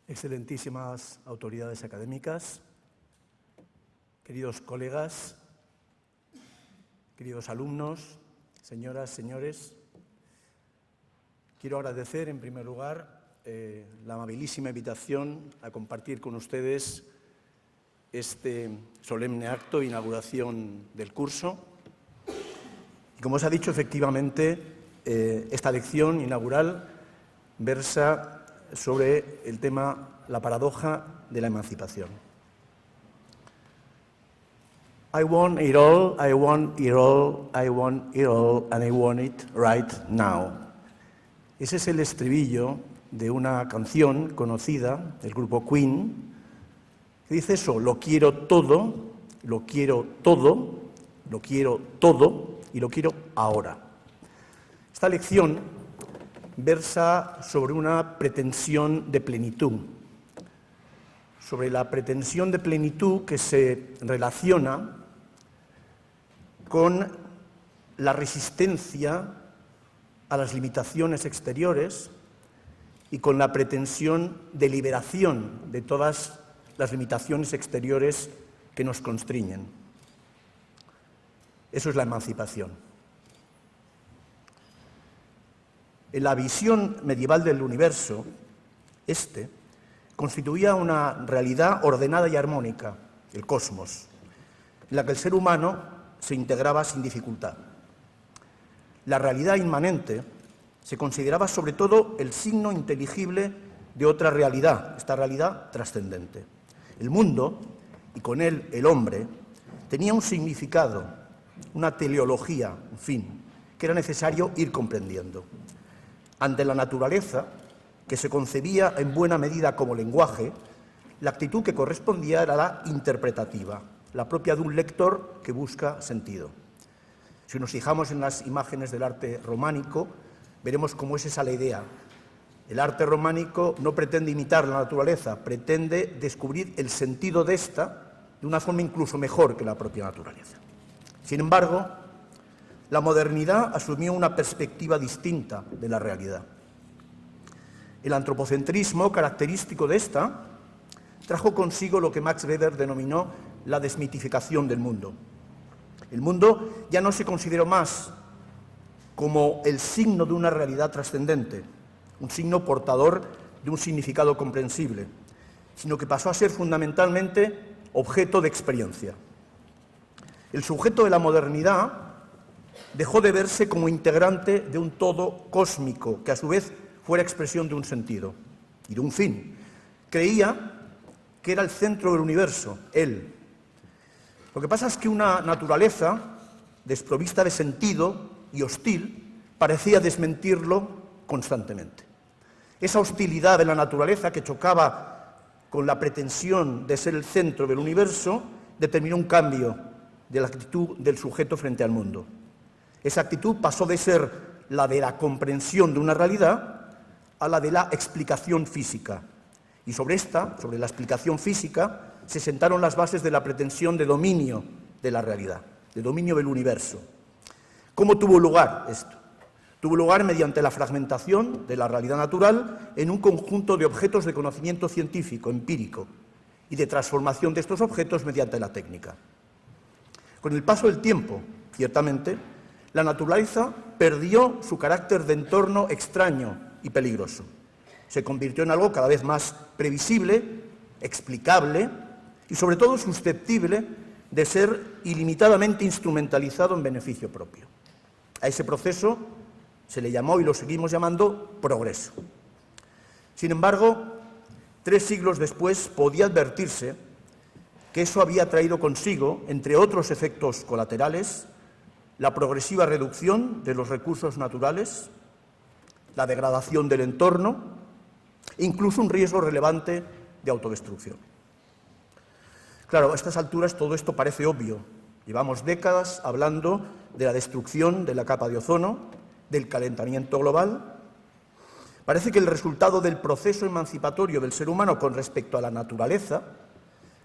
Excelentísimas autoridades académicas, queridos colegas, queridos alumnos, señoras, señores, quiero agradecer en primer lugar la amabilísima invitación a compartir con ustedes este solemne acto de inauguración del curso. Y como os ha dicho, efectivamente, esta lección inaugural versa sobre el tema, la paradoja de la emancipación. I want it all, I want it all, I want it all, and I want it right now. Ese es el estribillo de una canción conocida del grupo Queen, que dice eso: lo quiero todo, lo quiero todo, lo quiero todo y lo quiero ahora. Esta lección versa sobre una pretensión de plenitud, sobre la pretensión de plenitud que se relaciona con la resistencia a las limitaciones exteriores y con la pretensión de liberación de todas las limitaciones exteriores que nos constriñen. Eso es la emancipación. En la visión medieval del universo, constituía una realidad ordenada y armónica, el cosmos, en la que el ser humano se integraba sin dificultad. La realidad inmanente se consideraba sobre todo el signo inteligible de otra realidad, esta realidad trascendente. El mundo, y con él el hombre, tenía un significado, una teleología, en fin, que era necesario ir comprendiendo. Ante la naturaleza, que se concebía en buena medida como lenguaje, la actitud que correspondía era la interpretativa, la propia de un lector que busca sentido. Si nos fijamos en las imágenes del arte románico, veremos cómo es esa la idea. El arte románico no pretende imitar la naturaleza, pretende descubrir el sentido de esta de una forma incluso mejor que la propia naturaleza. Sin embargo, la modernidad asumió una perspectiva distinta de la realidad. El antropocentrismo, característico de esta, trajo consigo lo que Max Weber denominó la desmitificación del mundo. El mundo ya no se consideró más como el signo de una realidad trascendente, un signo portador de un significado comprensible, sino que pasó a ser fundamentalmente objeto de experiencia. El sujeto de la modernidad dejó de verse como integrante de un todo cósmico, que a su vez fuera expresión de un sentido y de un fin. Creía que era el centro del universo, él. Lo que pasa es que una naturaleza desprovista de sentido y hostil parecía desmentirlo constantemente. Esa hostilidad de la naturaleza que chocaba con la pretensión de ser el centro del universo determinó un cambio de la actitud del sujeto frente al mundo. Esa actitud pasó de ser la de la comprensión de una realidad a la de la explicación física. Y sobre la explicación física, se sentaron las bases de la pretensión de dominio de la realidad, de dominio del universo. ¿Cómo tuvo lugar esto? Tuvo lugar mediante la fragmentación de la realidad natural en un conjunto de objetos de conocimiento científico, empírico, y de transformación de estos objetos mediante la técnica. Con el paso del tiempo, ciertamente, la naturaleza perdió su carácter de entorno extraño y peligroso. Se convirtió en algo cada vez más previsible, explicable y sobre todo susceptible de ser ilimitadamente instrumentalizado en beneficio propio. A ese proceso se le llamó y lo seguimos llamando progreso. Sin embargo, 3 siglos después podía advertirse que eso había traído consigo, entre otros efectos colaterales, la progresiva reducción de los recursos naturales, la degradación del entorno e incluso un riesgo relevante de autodestrucción. Claro, a estas alturas todo esto parece obvio. Llevamos décadas hablando de la destrucción de la capa de ozono, del calentamiento global. Parece que el resultado del proceso emancipatorio del ser humano con respecto a la naturaleza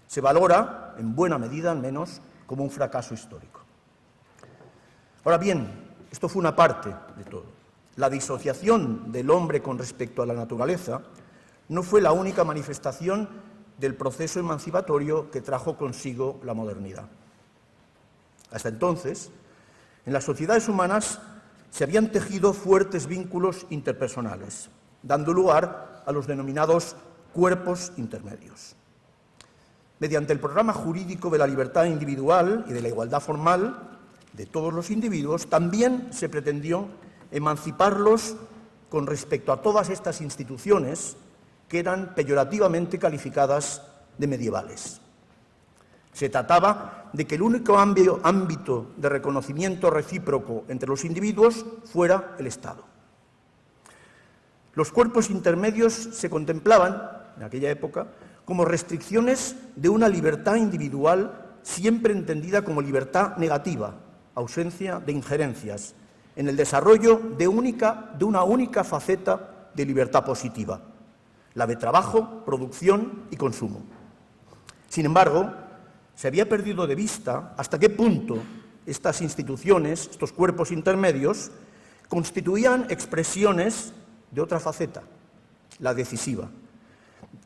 se valora, en buena medida al menos, como un fracaso histórico. Ahora bien, esto fue una parte de todo. La disociación del hombre con respecto a la naturaleza no fue la única manifestación del proceso emancipatorio que trajo consigo la modernidad. Hasta entonces, en las sociedades humanas se habían tejido fuertes vínculos interpersonales, dando lugar a los denominados cuerpos intermedios. Mediante el programa jurídico de la libertad individual y de la igualdad formal de todos los individuos, también se pretendió emanciparlos con respecto a todas estas instituciones que eran peyorativamente calificadas de medievales. Se trataba de que el único ámbito de reconocimiento recíproco entre los individuos fuera el Estado. Los cuerpos intermedios se contemplaban, en aquella época, como restricciones de una libertad individual siempre entendida como libertad negativa, ausencia de injerencias, en el desarrollo de una única faceta de libertad positiva, la de trabajo, producción y consumo. Sin embargo, se había perdido de vista hasta qué punto estas instituciones, estos cuerpos intermedios, constituían expresiones de otra faceta, la decisiva,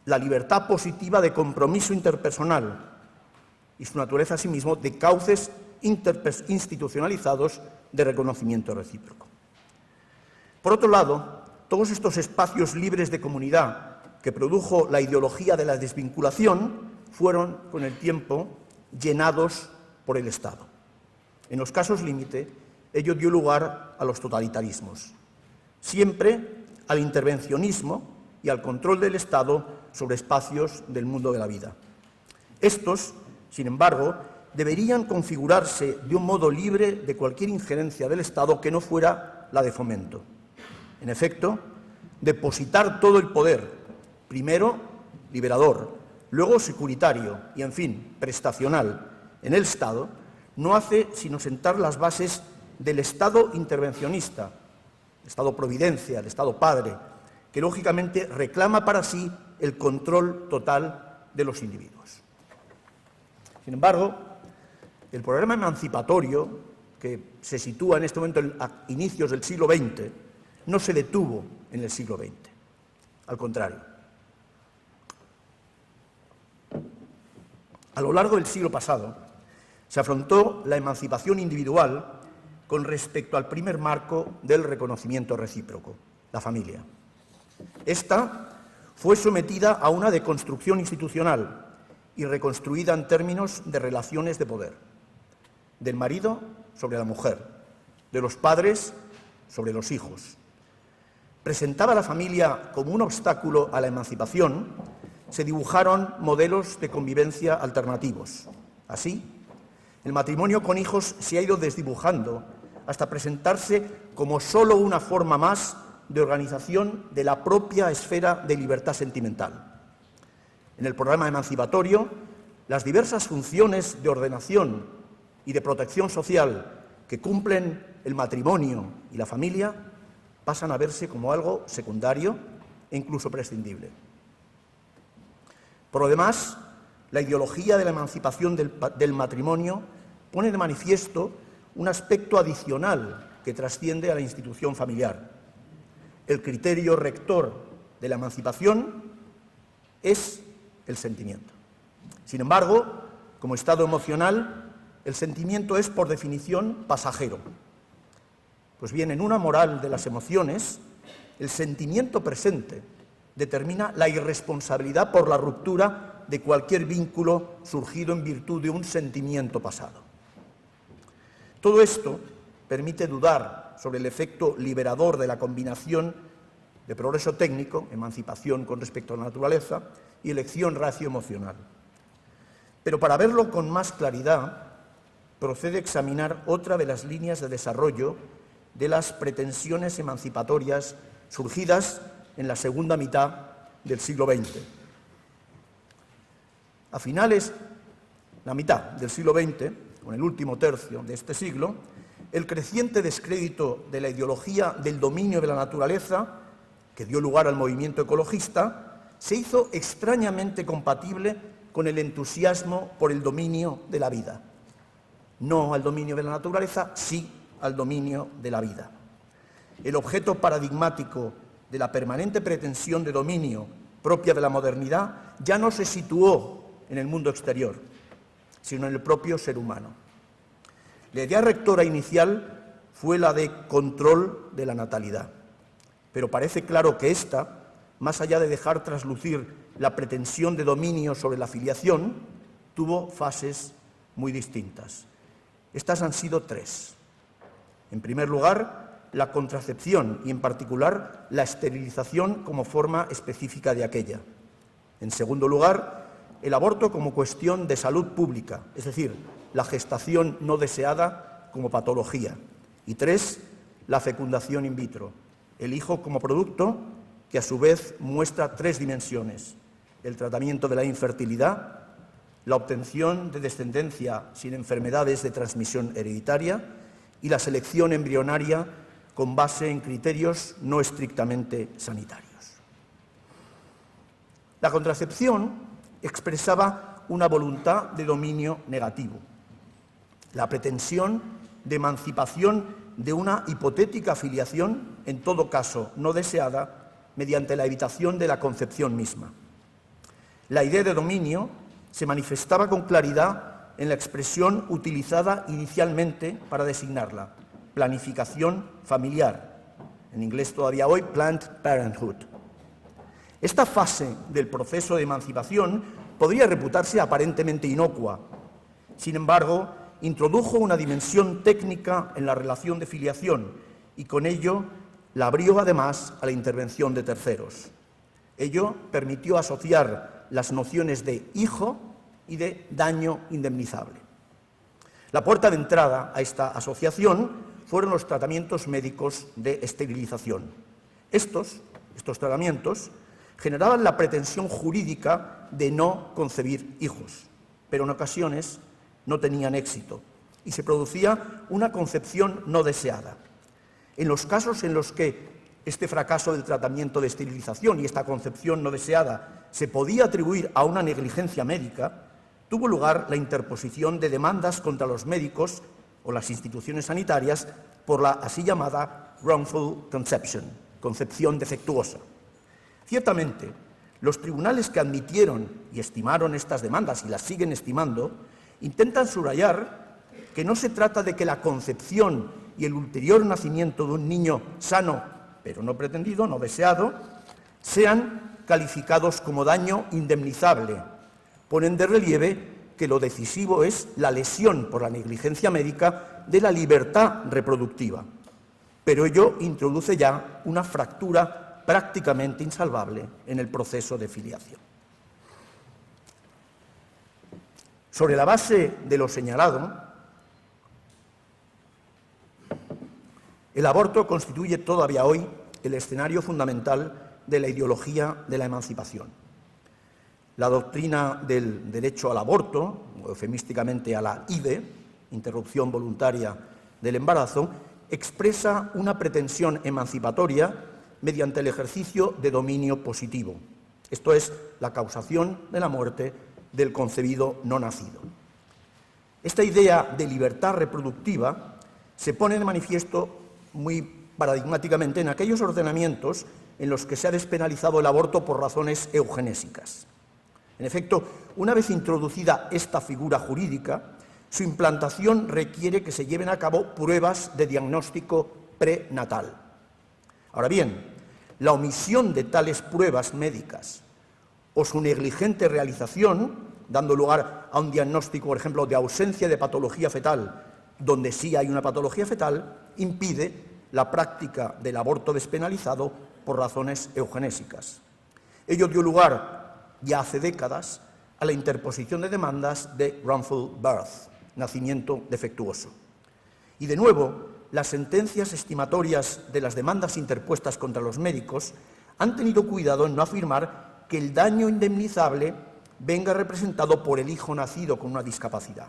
la libertad positiva de compromiso interpersonal y su naturaleza asimismo de cauces institucionalizados de reconocimiento recíproco. Por otro lado, todos estos espacios libres de comunidad que produjo la ideología de la desvinculación fueron, con el tiempo, llenados por el Estado. En los casos límite, ello dio lugar a los totalitarismos, siempre al intervencionismo y al control del Estado sobre espacios del mundo de la vida. Estos, sin embargo, deberían configurarse de un modo libre de cualquier injerencia del Estado que no fuera la de fomento. En efecto, depositar todo el poder, primero liberador, luego securitario y, en fin, prestacional, en el Estado, no hace sino sentar las bases del Estado intervencionista, el Estado providencia, el Estado padre, que lógicamente reclama para sí el control total de los individuos. Sin embargo, el programa emancipatorio, que se sitúa en este momento a inicios del siglo XX, no se detuvo en el siglo XX. Al contrario. A lo largo del siglo pasado, se afrontó la emancipación individual con respecto al primer marco del reconocimiento recíproco, la familia. Esta fue sometida a una deconstrucción institucional y reconstruida en términos de relaciones de poder, del marido sobre la mujer, de los padres sobre los hijos. Presentaba a la familia como un obstáculo a la emancipación, se dibujaron modelos de convivencia alternativos. Así, el matrimonio con hijos se ha ido desdibujando hasta presentarse como solo una forma más de organización de la propia esfera de libertad sentimental. En el programa emancipatorio, las diversas funciones de ordenación y de protección social que cumplen el matrimonio y la familia pasan a verse como algo secundario e incluso prescindible. Por lo demás, la ideología de la emancipación del matrimonio pone de manifiesto un aspecto adicional que trasciende a la institución familiar. El criterio rector de la emancipación es el sentimiento. Sin embargo, como estado emocional, el sentimiento es, por definición, pasajero. Pues bien, en una moral de las emociones, el sentimiento presente determina la irresponsabilidad por la ruptura de cualquier vínculo surgido en virtud de un sentimiento pasado. Todo esto permite dudar sobre el efecto liberador de la combinación de progreso técnico, emancipación con respecto a la naturaleza, y elección racioemocional. Pero para verlo con más claridad, procede examinar otra de las líneas de desarrollo de las pretensiones emancipatorias surgidas en la segunda mitad del siglo XX. A finales, la mitad del siglo XX, con el último tercio de este siglo, el creciente descrédito de la ideología del dominio de la naturaleza, que dio lugar al movimiento ecologista, se hizo extrañamente compatible con el entusiasmo por el dominio de la vida. No al dominio de la naturaleza, sí al dominio de la vida. El objeto paradigmático de la permanente pretensión de dominio propia de la modernidad, ya no se situó en el mundo exterior, sino en el propio ser humano. La idea rectora inicial fue la de control de la natalidad, pero parece claro que ésta, más allá de dejar traslucir la pretensión de dominio sobre la filiación, tuvo fases muy distintas. Estas han sido tres. En primer lugar, la contracepción y, en particular, la esterilización como forma específica de aquella. En segundo lugar, el aborto como cuestión de salud pública, es decir, la gestación no deseada como patología. Y tres, la fecundación in vitro, el hijo como producto que a su vez muestra tres dimensiones: el tratamiento de la infertilidad, la obtención de descendencia sin enfermedades de transmisión hereditaria y la selección embrionaria con base en criterios no estrictamente sanitarios. La contracepción expresaba una voluntad de dominio negativo, la pretensión de emancipación de una hipotética filiación, en todo caso no deseada, mediante la evitación de la concepción misma. La idea de dominio se manifestaba con claridad en la expresión utilizada inicialmente para designarla: planificación familiar, en inglés todavía hoy Planned Parenthood. Esta fase del proceso de emancipación podría reputarse aparentemente inocua. Sin embargo, introdujo una dimensión técnica en la relación de filiación y con ello la abrió además a la intervención de terceros. Ello permitió asociar las nociones de hijo y de daño indemnizable. La puerta de entrada a esta asociación fueron los tratamientos médicos de esterilización. Estos tratamientos generaban la pretensión jurídica de no concebir hijos, pero en ocasiones no tenían éxito y se producía una concepción no deseada. En los casos en los que este fracaso del tratamiento de esterilización y esta concepción no deseada se podía atribuir a una negligencia médica, tuvo lugar la interposición de demandas contra los médicos o las instituciones sanitarias por la así llamada wrongful conception, concepción defectuosa. Ciertamente, los tribunales que admitieron y estimaron estas demandas y las siguen estimando, intentan subrayar que no se trata de que la concepción y el ulterior nacimiento de un niño sano, pero no pretendido, no deseado, sean calificados como daño indemnizable. Ponen de relieve que lo decisivo es la lesión por la negligencia médica de la libertad reproductiva, pero ello introduce ya una fractura prácticamente insalvable en el proceso de filiación. Sobre la base de lo señalado, el aborto constituye todavía hoy el escenario fundamental de la ideología de la emancipación. La doctrina del derecho al aborto, o eufemísticamente a la IVE, interrupción voluntaria del embarazo, expresa una pretensión emancipatoria mediante el ejercicio de dominio positivo, esto es, la causación de la muerte del concebido no nacido. Esta idea de libertad reproductiva se pone de manifiesto muy paradigmáticamente en aquellos ordenamientos en los que se ha despenalizado el aborto por razones eugenésicas. En efecto, una vez introducida esta figura jurídica, su implantación requiere que se lleven a cabo pruebas de diagnóstico prenatal. Ahora bien, la omisión de tales pruebas médicas o su negligente realización, dando lugar a un diagnóstico, por ejemplo, de ausencia de patología fetal, donde sí hay una patología fetal, impide la práctica del aborto despenalizado por razones eugenésicas. Ello dio lugar, ya hace décadas, a la interposición de demandas de wrongful birth, nacimiento defectuoso. Y de nuevo, las sentencias estimatorias de las demandas interpuestas contra los médicos han tenido cuidado en no afirmar que el daño indemnizable venga representado por el hijo nacido con una discapacidad.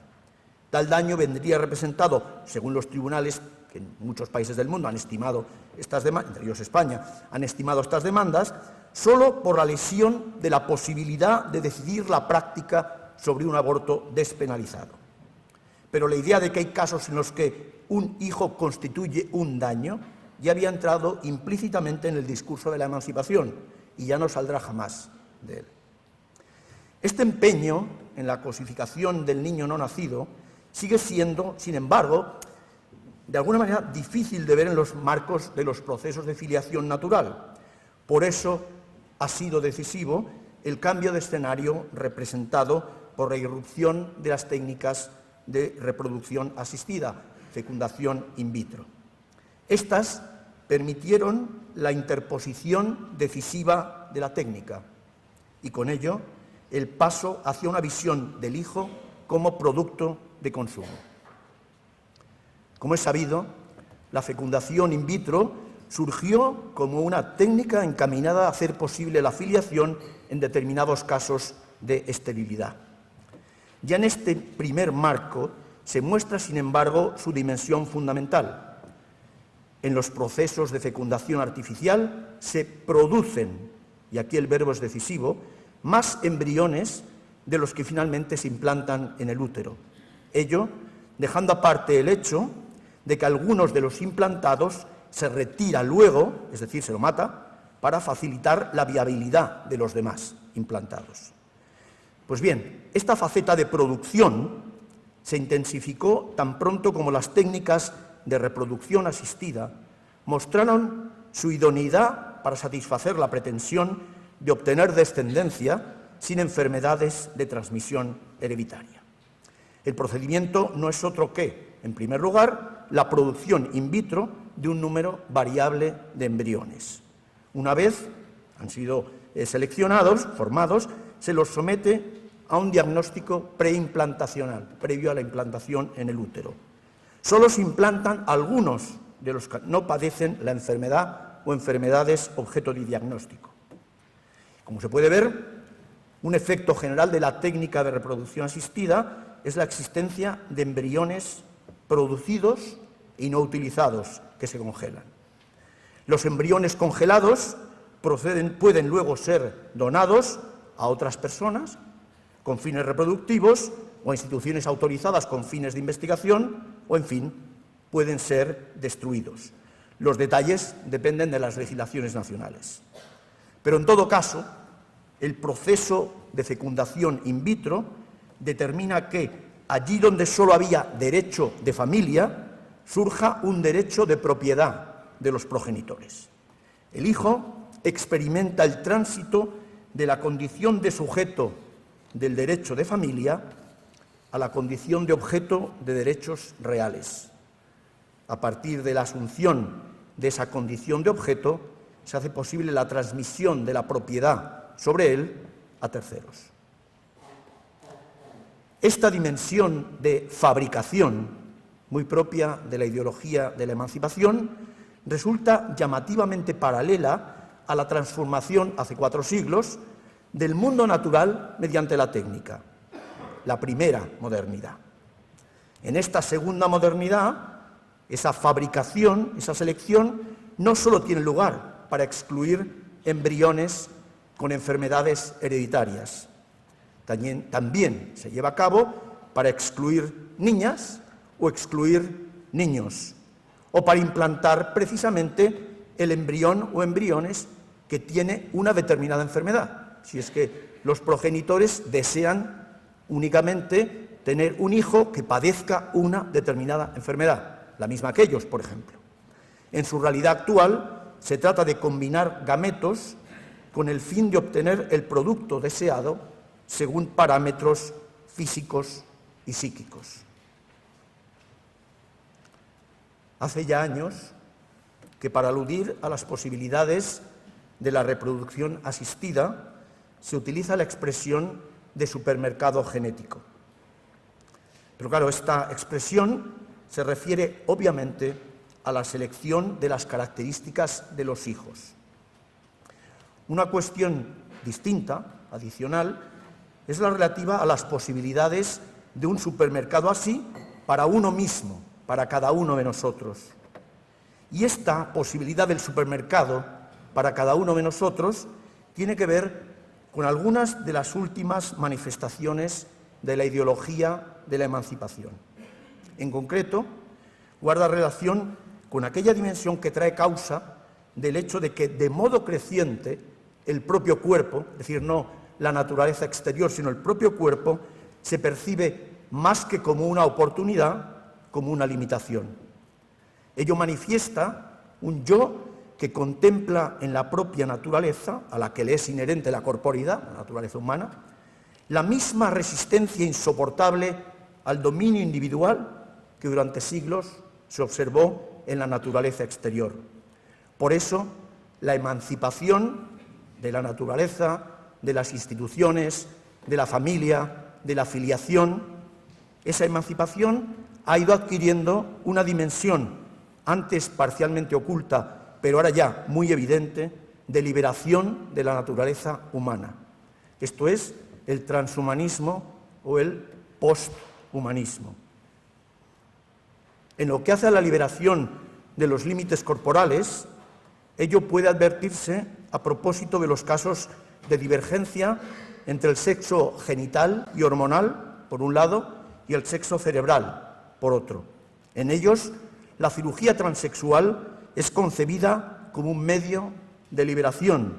Tal daño vendría representado, según los tribunales que en muchos países del mundo han estimado estas demandas, entre ellos España, han estimado estas demandas, solo por la lesión de la posibilidad de decidir la práctica sobre un aborto despenalizado. Pero la idea de que hay casos en los que un hijo constituye un daño ya había entrado implícitamente en el discurso de la emancipación y ya no saldrá jamás. de él. Este empeño en la cosificación del niño no nacido sigue siendo, sin embargo, de alguna manera difícil de ver en los marcos de los procesos de filiación natural. Por eso ha sido decisivo el cambio de escenario representado por la irrupción de las técnicas de reproducción asistida, fecundación in vitro. Estas permitieron la interposición decisiva de la técnica y con ello el paso hacia una visión del hijo como producto de consumo. Como es sabido, la fecundación in vitro surgió como una técnica encaminada a hacer posible la filiación en determinados casos de esterilidad. Ya en este primer marco se muestra, sin embargo, su dimensión fundamental. En los procesos de fecundación artificial se producen, y aquí el verbo es decisivo, más embriones de los que finalmente se implantan en el útero. Ello dejando aparte el hecho de que algunos de los implantados se retira luego, es decir, se lo mata, para facilitar la viabilidad de los demás implantados. Pues bien, esta faceta de producción se intensificó tan pronto como las técnicas de reproducción asistida mostraron su idoneidad para satisfacer la pretensión de obtener descendencia sin enfermedades de transmisión hereditaria. El procedimiento no es otro que, en primer lugar, la producción in vitro de un número variable de embriones. Una vez han sido seleccionados, formados, se los somete a un diagnóstico preimplantacional, previo a la implantación en el útero. Solo se implantan algunos de los que no padecen la enfermedad o enfermedades objeto de diagnóstico. Como se puede ver, un efecto general de la técnica de reproducción asistida es la existencia de embriones producidos y no utilizados que se congelan. Los embriones congelados pueden luego ser donados a otras personas con fines reproductivos o a instituciones autorizadas con fines de investigación o, en fin, pueden ser destruidos. Los detalles dependen de las legislaciones nacionales. Pero en todo caso, el proceso de fecundación in vitro determina que allí donde solo había derecho de familia, surja un derecho de propiedad de los progenitores. El hijo experimenta el tránsito de la condición de sujeto del derecho de familia a la condición de objeto de derechos reales. A partir de la asunción de esa condición de objeto, se hace posible la transmisión de la propiedad sobre él a terceros. Esta dimensión de fabricación, muy propia de la ideología de la emancipación, resulta llamativamente paralela a la transformación, hace 4 siglos, del mundo natural mediante la técnica, la primera modernidad. En esta segunda modernidad, esa fabricación, esa selección, no solo tiene lugar para excluir embriones con enfermedades hereditarias, también se lleva a cabo para excluir niñas o excluir niños, o para implantar precisamente el embrión o embriones que tiene una determinada enfermedad, si es que los progenitores desean únicamente tener un hijo que padezca una determinada enfermedad, la misma que ellos, por ejemplo. En su realidad actual, se trata de combinar gametos con el fin de obtener el producto deseado según parámetros físicos y psíquicos. Hace ya años que para aludir a las posibilidades de la reproducción asistida se utiliza la expresión de supermercado genético. Pero claro, esta expresión se refiere obviamente a la selección de las características de los hijos. Una cuestión distinta, adicional, es la relativa a las posibilidades de un supermercado así para uno mismo, para cada uno de nosotros. Y esta posibilidad del supermercado para cada uno de nosotros tiene que ver con algunas de las últimas manifestaciones de la ideología de la emancipación. En concreto, guarda relación con aquella dimensión que trae causa del hecho de que, de modo creciente, el propio cuerpo, es decir, no la naturaleza exterior, sino el propio cuerpo, se percibe más que como una oportunidad, como una limitación. Ello manifiesta un yo que contempla en la propia naturaleza, a la que le es inherente la corporeidad, la naturaleza humana, la misma resistencia insoportable al dominio individual que durante siglos se observó en la naturaleza exterior. Por eso, la emancipación de la naturaleza, de las instituciones, de la familia, de la filiación, esa emancipación ha ido adquiriendo una dimensión antes parcialmente oculta, pero ahora ya muy evidente, de liberación de la naturaleza humana. Esto es el transhumanismo o el posthumanismo. En lo que hace a la liberación de los límites corporales, ello puede advertirse a propósito de los casos de divergencia entre el sexo genital y hormonal, por un lado, y el sexo cerebral, por otro. En ellos, la cirugía transexual es concebida como un medio de liberación,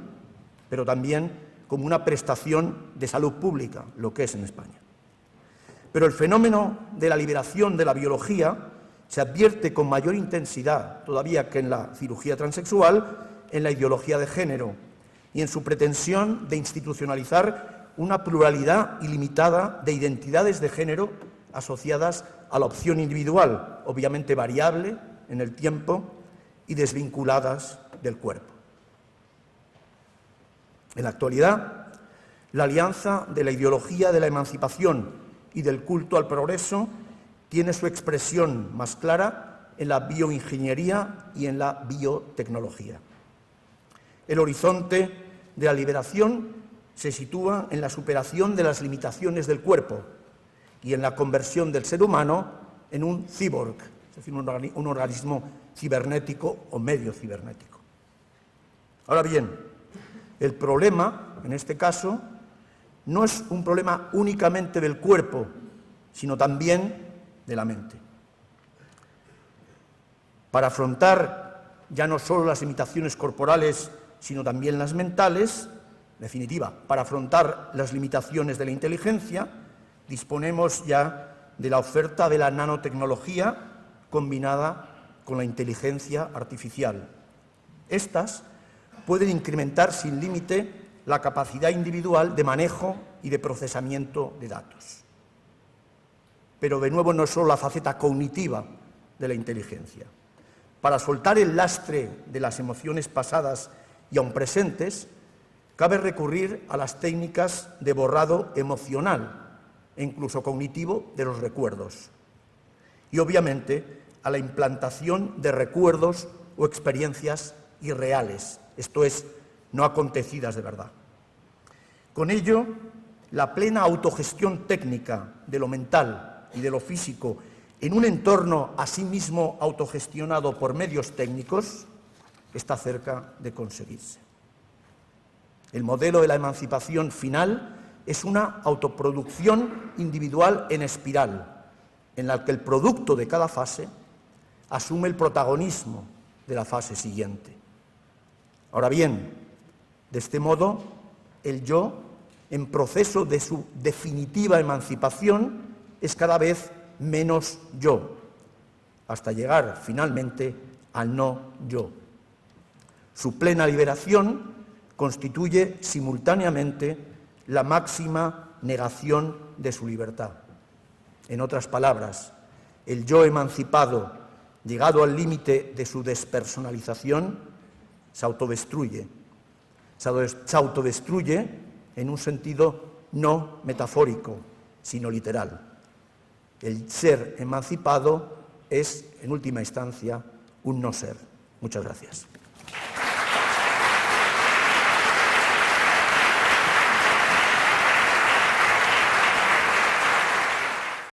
pero también como una prestación de salud pública, lo que es en España. Pero el fenómeno de la liberación de la biología se advierte con mayor intensidad todavía que en la cirugía transexual en la ideología de género y en su pretensión de institucionalizar una pluralidad ilimitada de identidades de género asociadas a la opción individual, obviamente variable en el tiempo y desvinculadas del cuerpo. En la actualidad, la alianza de la ideología de la emancipación y del culto al progreso tiene su expresión más clara en la bioingeniería y en la biotecnología. El horizonte de la liberación se sitúa en la superación de las limitaciones del cuerpo y en la conversión del ser humano en un cyborg, es decir, un organismo cibernético o medio cibernético. Ahora bien, el problema, en este caso, no es un problema únicamente del cuerpo, sino también de la mente. Para afrontar ya no solo las limitaciones corporales, sino también las mentales, en definitiva, para afrontar las limitaciones de la inteligencia, disponemos ya de la oferta de la nanotecnología combinada con la inteligencia artificial. Estas pueden incrementar sin límite la capacidad individual de manejo y de procesamiento de datos. Pero de nuevo no es solo la faceta cognitiva de la inteligencia. Para soltar el lastre de las emociones pasadas y aún presentes, cabe recurrir a las técnicas de borrado emocional e incluso cognitivo de los recuerdos. Y obviamente a la implantación de recuerdos o experiencias irreales, esto es, no acontecidas de verdad. Con ello, la plena autogestión técnica de lo mental y de lo físico en un entorno a sí mismo autogestionado por medios técnicos está cerca de conseguirse. El modelo de la emancipación final es una autoproducción individual en espiral, en la que el producto de cada fase asume el protagonismo de la fase siguiente. Ahora bien, de este modo, el yo, en proceso de su definitiva emancipación, es cada vez menos yo, hasta llegar finalmente al no yo. Su plena liberación constituye simultáneamente la máxima negación de su libertad. En otras palabras, el yo emancipado, llegado al límite de su despersonalización, se autodestruye. Se autodestruye en un sentido no metafórico, sino literal. El ser emancipado es, en última instancia, un no ser. Muchas gracias.